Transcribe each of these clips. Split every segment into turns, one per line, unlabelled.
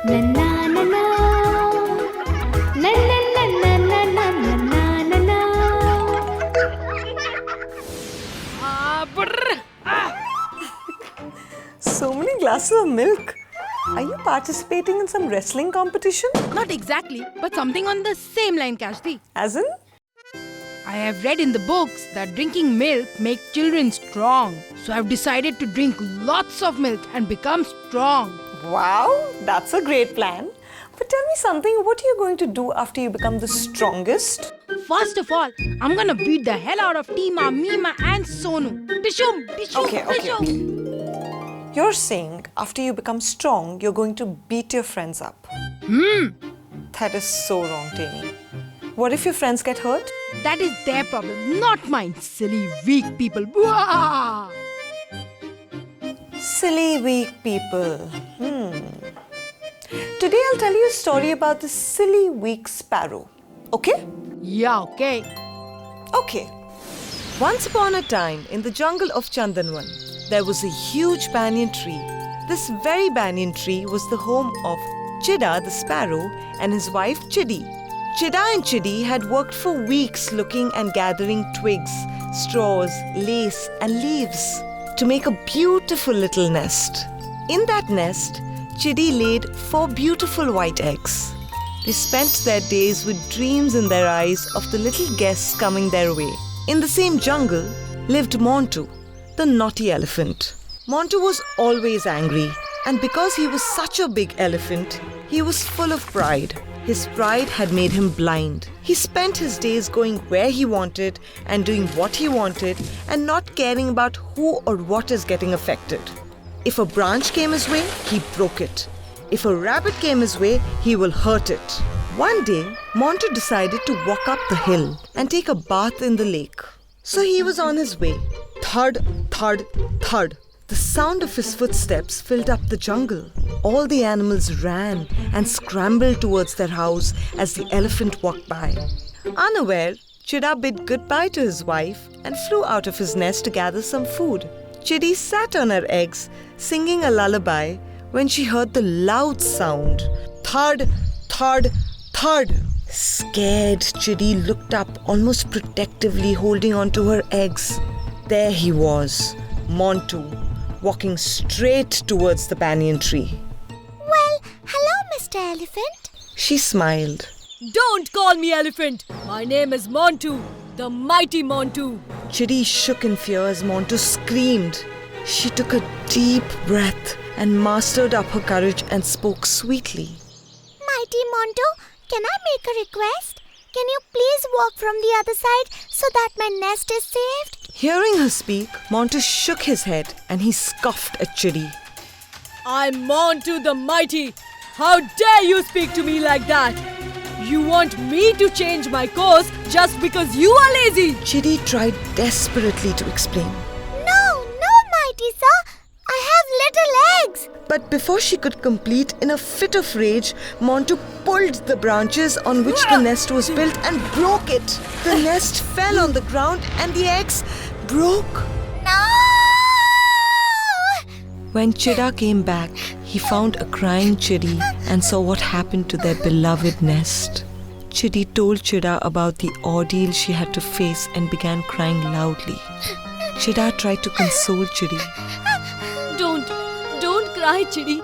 Na na na na. Na na na na na na na na na.
So many glasses of milk. Are you participating in some wrestling competition?
Not exactly, but something on the same line, Kashdi.
As in?
I have read in the books that drinking milk makes children strong. So I've decided to drink lots of milk and become strong.
Wow, that's a great plan. But tell me something, what are you going to do after you become the strongest?
First of all, I'm gonna beat the hell out of Tima, Meema and Sonu. Dishum, dishum,
Okay. You're saying after you become strong, you're going to beat your friends up. That is so wrong, Tiny. What if your friends get hurt?
That is their problem, not mine, silly, weak people. Bwah!
Silly, weak people. Today I'll tell you a story about the silly, weak sparrow. Okay?
Yeah, okay.
Okay. Once upon a time, in the jungle of Chandanvan, there was a huge banyan tree. This very banyan tree was the home of Chida the sparrow and his wife Chidi. Chida and Chidi had worked for weeks looking and gathering twigs, straws, lace and leaves to make a beautiful little nest. In that nest, Chidi laid 4 beautiful white eggs. They spent their days with dreams in their eyes of the little guests coming their way. In the same jungle lived Montu, the naughty elephant. Montu was always angry, and because he was such a big elephant, he was full of pride. His pride had made him blind. He spent his days going where he wanted and doing what he wanted and not caring about who or what is getting affected. If a branch came his way, he broke it. If a rabbit came his way, he will hurt it. One day, Montu decided to walk up the hill and take a bath in the lake. So he was on his way. Thud, thud, thud. The sound of his footsteps filled up the jungle. All the animals ran and scrambled towards their house as the elephant walked by. Unaware, Chida bid goodbye to his wife and flew out of his nest to gather some food. Chidi sat on her eggs, singing a lullaby, when she heard the loud sound. Thud, thud, thud. Scared, Chidi looked up almost protectively, holding on to her eggs. There he was, Montu, walking straight towards the banyan tree.
Well, hello, Mr. Elephant.
She smiled.
Don't call me elephant. My name is Montu, the mighty Montu.
Chidi shook in fear as Montu screamed. She took a deep breath and mastered up her courage and spoke sweetly.
Mighty Montu, can I make a request? Can you please walk from the other side so that my nest is saved?
Hearing her speak, Montu shook his head and he scoffed at Chidi.
I'm Montu the mighty. How dare you speak to me like that? You want me to change my course just because you are lazy?
Chidi tried desperately to explain.
No, mighty sir. I have little eggs.
But before she could complete, in a fit of rage, Montu pulled the branches on which the nest was built and broke it. The nest fell on the ground and the eggs broke.
No!
When Chida came back, he found a crying Chidi and saw what happened to their beloved nest. Chidi told Chida about the ordeal she had to face and began crying loudly. Chida tried to console Chidi.
Don't cry, Chidi.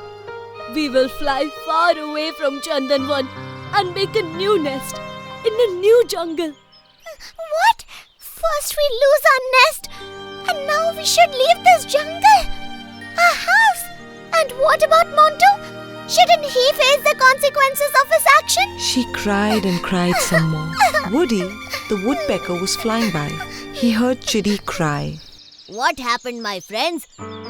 We will fly far away from Chandanvan and make a new nest in a new jungle.
What? First we lose our nest and now we should leave this jungle? Our house? And what about Montu? Shouldn't he face the consequences of his action?
She cried and cried some more. Woody, the woodpecker, was flying by. He heard Chidi cry.
What happened, my friends?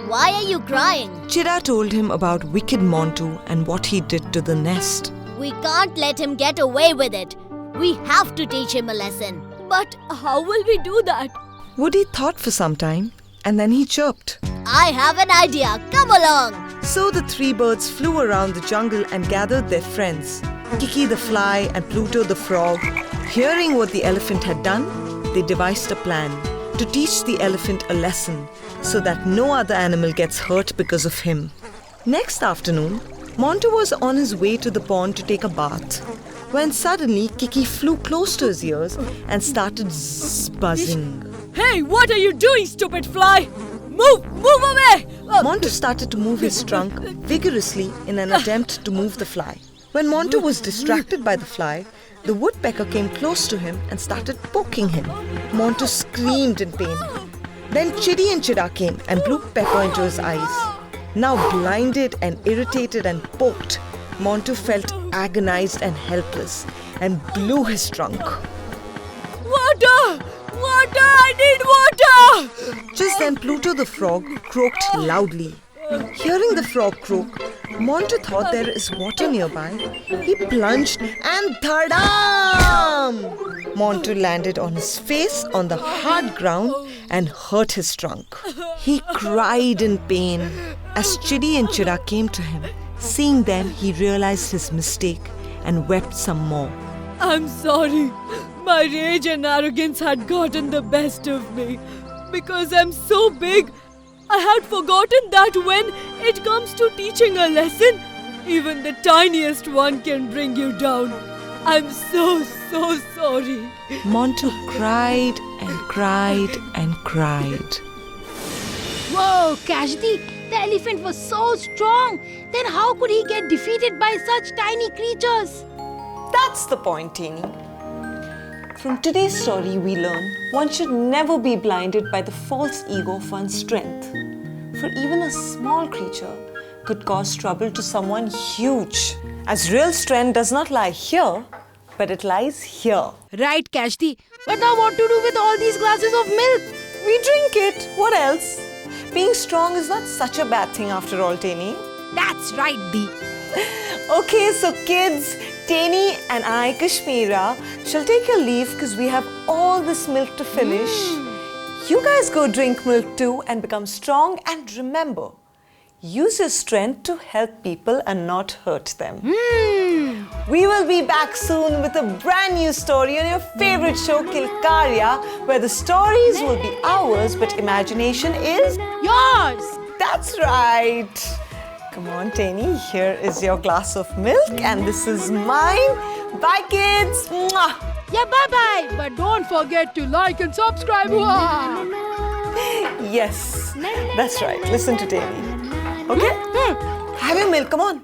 Why are you crying?
Chida told him about wicked Montu and what he did to the nest.
We can't let him get away with it. We have to teach him a lesson.
But how will we do that?
Woody thought for some time and then he chirped.
I have an idea. Come along.
So the 3 birds flew around the jungle and gathered their friends, Kiki the fly and Pluto the frog. Hearing what the elephant had done, they devised a plan to teach the elephant a lesson so that no other animal gets hurt because of him. Next afternoon, Montu was on his way to the pond to take a bath when suddenly Kiki flew close to his ears and started buzzing.
Hey, what are you doing, stupid fly? Move away!
Montu started to move his trunk vigorously in an attempt to move the fly. When Montu was distracted by the fly, the woodpecker came close to him and started poking him. Montu screamed in pain. Then Chidi and Chida came and blew pepper into his eyes. Now blinded and irritated and poked, Montu felt agonized and helpless and blew his trunk.
Water! Water! I need water!
Just then Pluto the frog croaked loudly. Hearing the frog croak, Montu thought there is water nearby. He plunged and thadam! Montu landed on his face on the hard ground and hurt his trunk. He cried in pain as Chidi and Chida came to him. Seeing them, he realized his mistake and wept some more.
I'm sorry. My rage and arrogance had gotten the best of me. Because I'm so big, I had forgotten that when it comes to teaching a lesson, even the tiniest one can bring you down. I'm so sorry.
Montu cried and cried and cried.
Whoa, Kashdi, the elephant was so strong. Then how could he get defeated by such tiny creatures?
That's the point, Tini. From today's story, we learn one should never be blinded by the false ego of one's strength. For even a small creature could cause trouble to someone huge. As real strength does not lie here, but it lies here.
Right, Kashdi. But now what to do with all these glasses of milk?
We drink it. What else? Being strong is not such a bad thing after all, Tini.
That's right, Dee.
Okay, so kids, Tini and I, Kashmira, shall take your leave because we have all this milk to finish. You guys go drink milk too and become strong, and remember, use your strength to help people and not hurt them. We will be back soon with a brand new story on your favorite show, Kilkariyan, where the stories will be ours, but imagination is
Yours!
That's right. Come on, Tini, here is your glass of milk and this is mine. Bye, kids. Mwah.
Yeah, bye-bye. But don't forget to like and subscribe. Wah.
Yes, that's right. Listen to Tini. Okay? Have your milk. Come on.